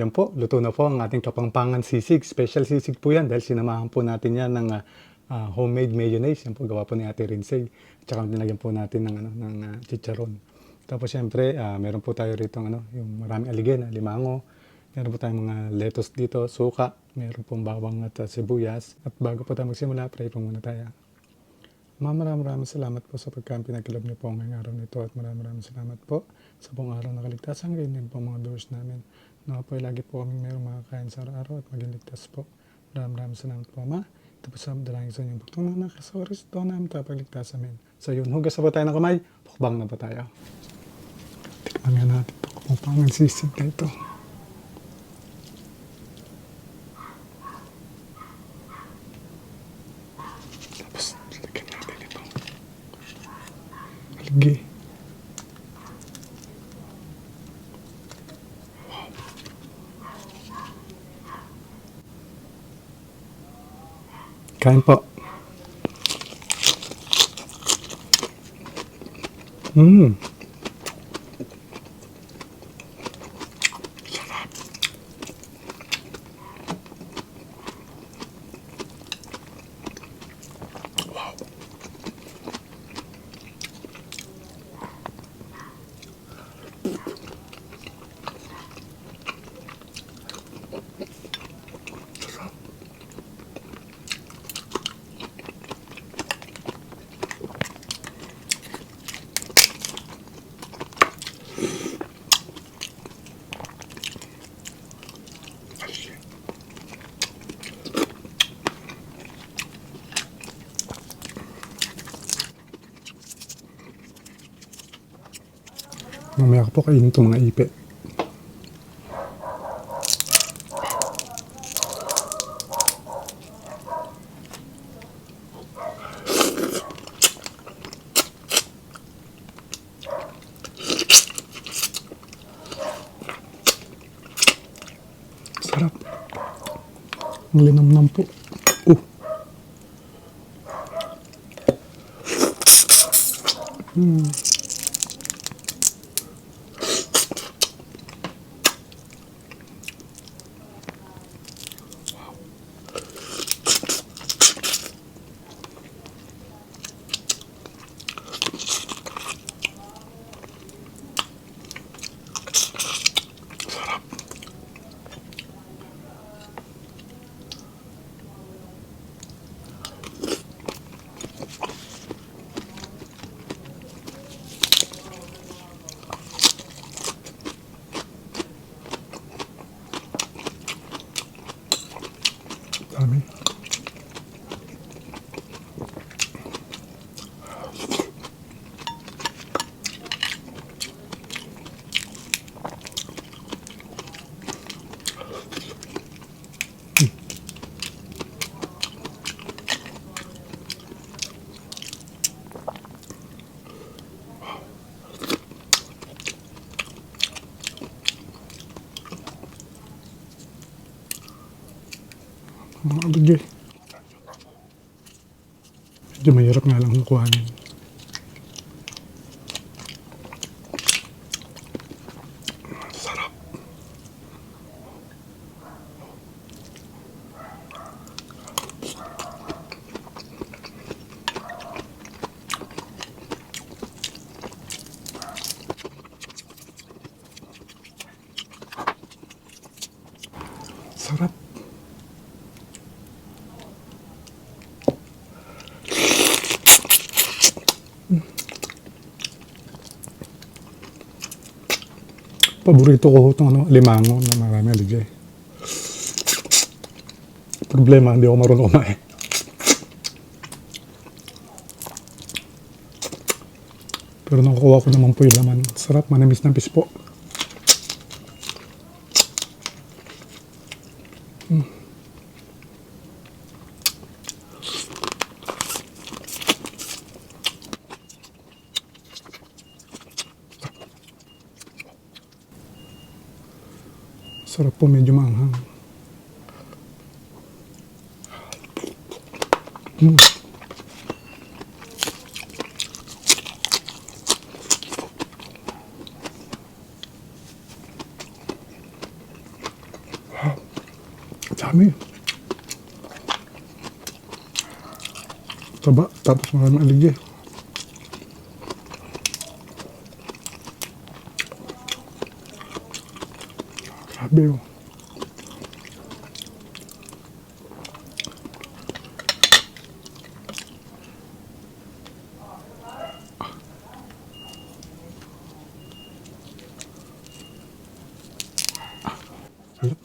Yan po, luto na po ang ating kapangpangan sisig. Special sisig po yan dahil sinamahan po natin yan ng homemade mayonnaise. Yan po, gawa po ni Ate Rinsay. At saka nilagyan po natin ng chicharon. Tapos syempre, meron po tayo rito yung maraming aligena, limango. Meron po tayong mga lettuce dito, suka. Meron pong bawang at sibuyas. At bago po tayo magsimula, pray po muna tayo. Maraming salamat po sa pinagkaloob niyo po ngayong araw nito at maraming salamat po sa buong araw na kaligtasan. Ngayon din po mga viewers namin. Na po lagi po kami mayroong makakain sa araw at maging ligtas po. Maraming salamat po, Ma. Ito po sa dalangin sa inyong bugtong na nakasoris. Ito namin tapagligtas amin. So yun, hugas na po tayo ng kamay. Pukbang na po tayo. Tikman nga natin ito kung paano sisig na ito. Tapos, lagyan natin ito. Aligi. Kain po. Mamaya ko po kainin itong mga ipe. Sarap. Ang linamnam po. Dami. Mga aligi. Medyo mahirap nga lang kukuhanin. Sarap. Sarap. Paborito ko itong limango na marami aligay. Problema, hindi ako marunong kumain. Pero nakukuha ko naman po yung laman. Sarap, manamis-namis po. Sarap po, medyo maanghang. Dami. Taba, tapos maraming aligya. Grabe oh. Sarap.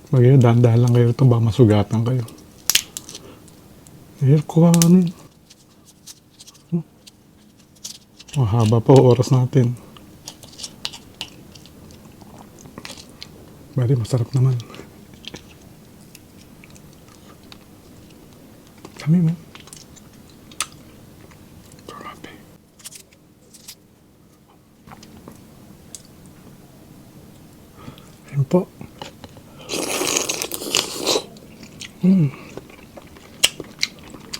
Bagay, dahan-dahan lang kayo ito, baka masugatan kayo. Ayan, kuha ka ano yun. Mahaba pa oras natin. Bari, masarap naman. Kami mo. Grabe. Ayan po.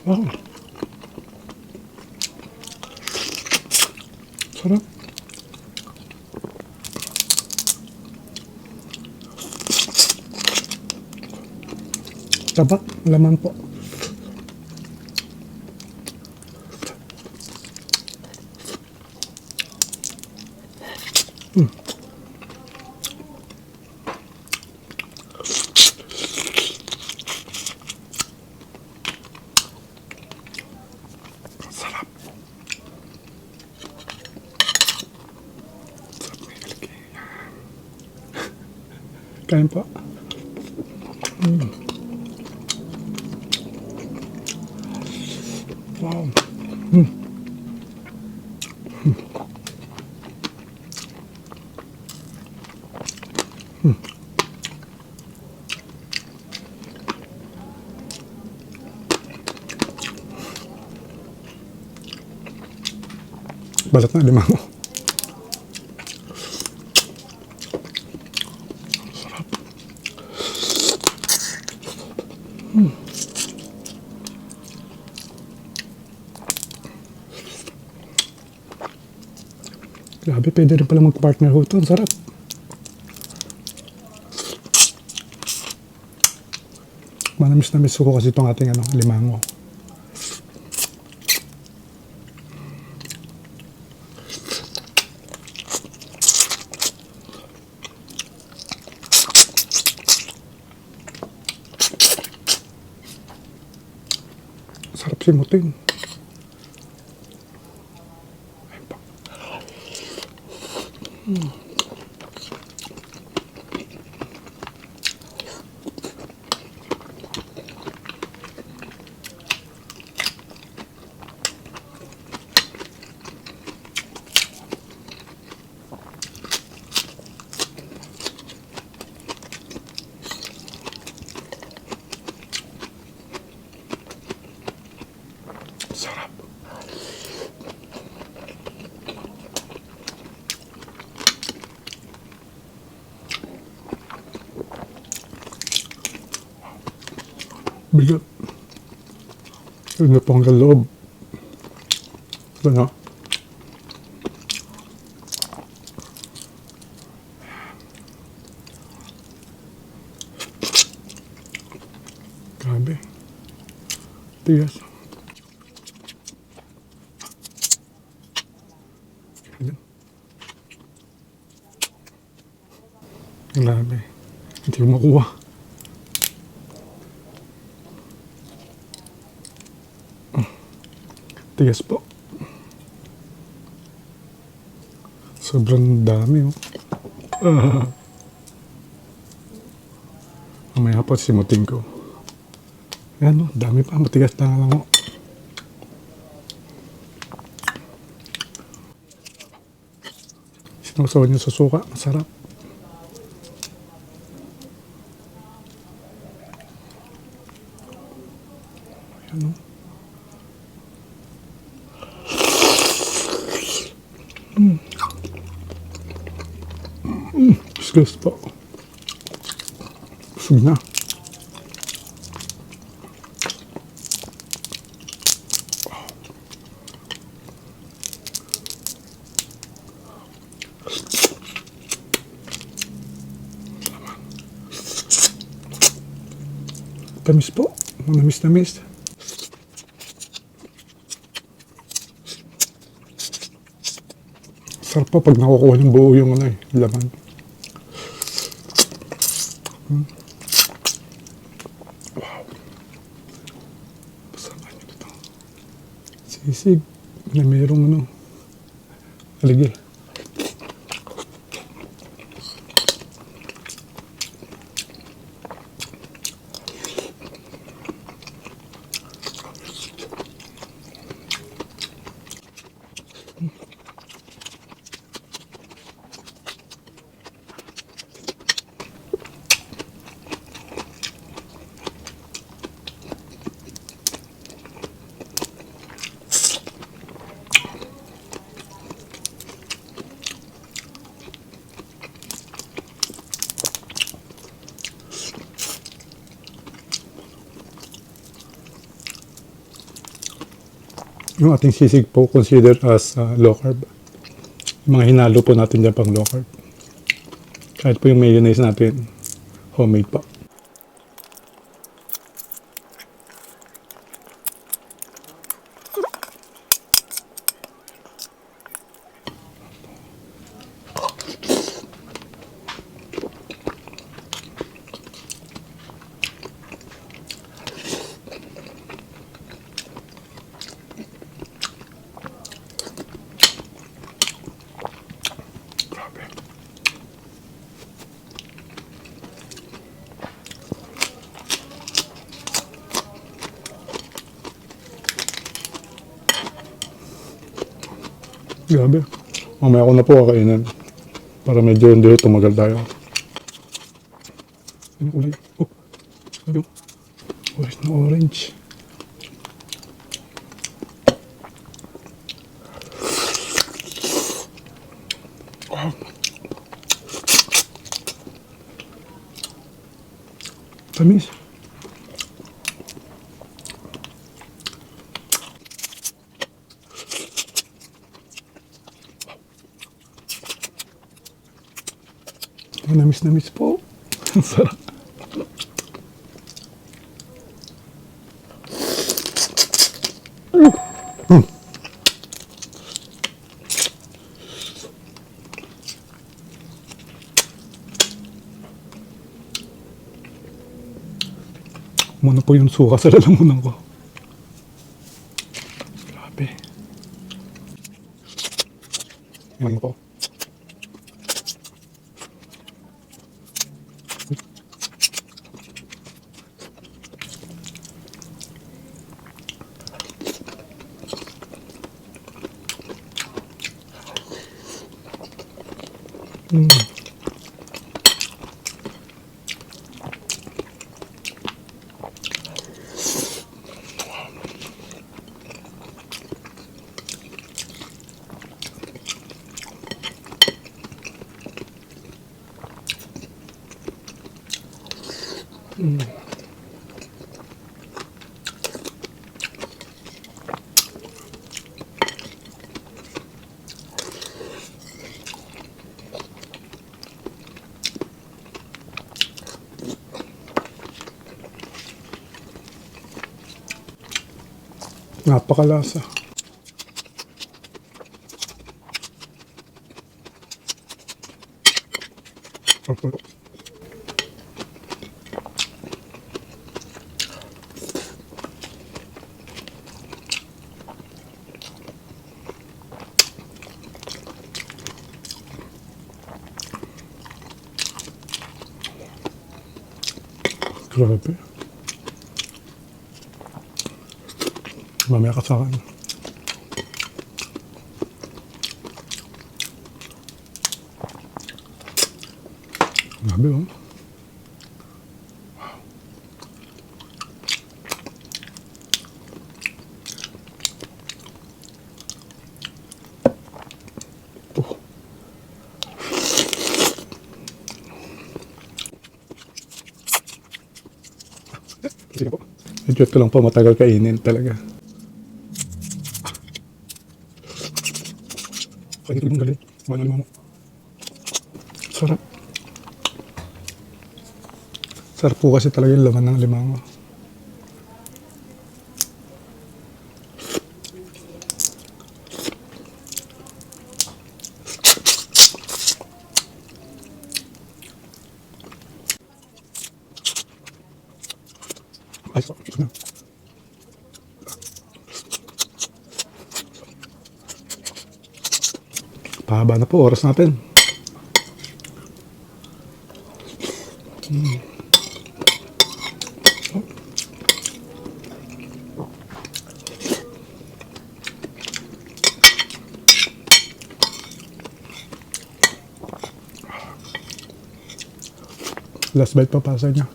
Wow. Sarap. Taba, laman po. Sarap. Sarap may kalaki. Kain po. Wow. Balat na limango. Sarap. Grabe, pwede rin pala mag-partner ho ito. Ang sarap. Manamis na miss ko kasi itong ating limango. Sarap simutin. Ayun pa. Sarap. Bigat. Yun na po hanggang loob. Ito na. Grabe. Tigas. Grabe. Hindi ko makuha. Tigas po. Sobrang dami oh. Mamaya po simutin ko. Ayan oh, dami pa. Matigas na lang oh. Sinusaw niyo sa suka. Masarap. Ayan oh. Disgust po. Busog na. Tamis po. Manamis na miss. Sarap pa pag nakukuha ng buo yung ano laman. Wow. Masarap nyo dito. Sisig na mayroong haligi. Yung ating sisig po consider as low carb. Yung mga hinalo po natin dyan pang low carb. Kahit po yung mayonnaise natin, homemade po. Grabe. Mamaya ko na po kakainin. Para medyo hindi tumagal tayo. Ano kulay? Oh, ano? Orange na orange. Wow. Tamis. Namis po. Ang sarap. Muna po yung suka sa lalamunan ko. Grabe. Yan po. Napakalasa. Grabe. Mamaya ka sa akin. Grabe oh. Sige po. Medyo ito lang po matagal kainin talaga. Pwede ko galit. Ano naman mo? Sarap. Sarap po kasi talaga yung laman ng limango. Ay, so, ito na. Pahaba na po oras natin. Last bite pa pasa niya.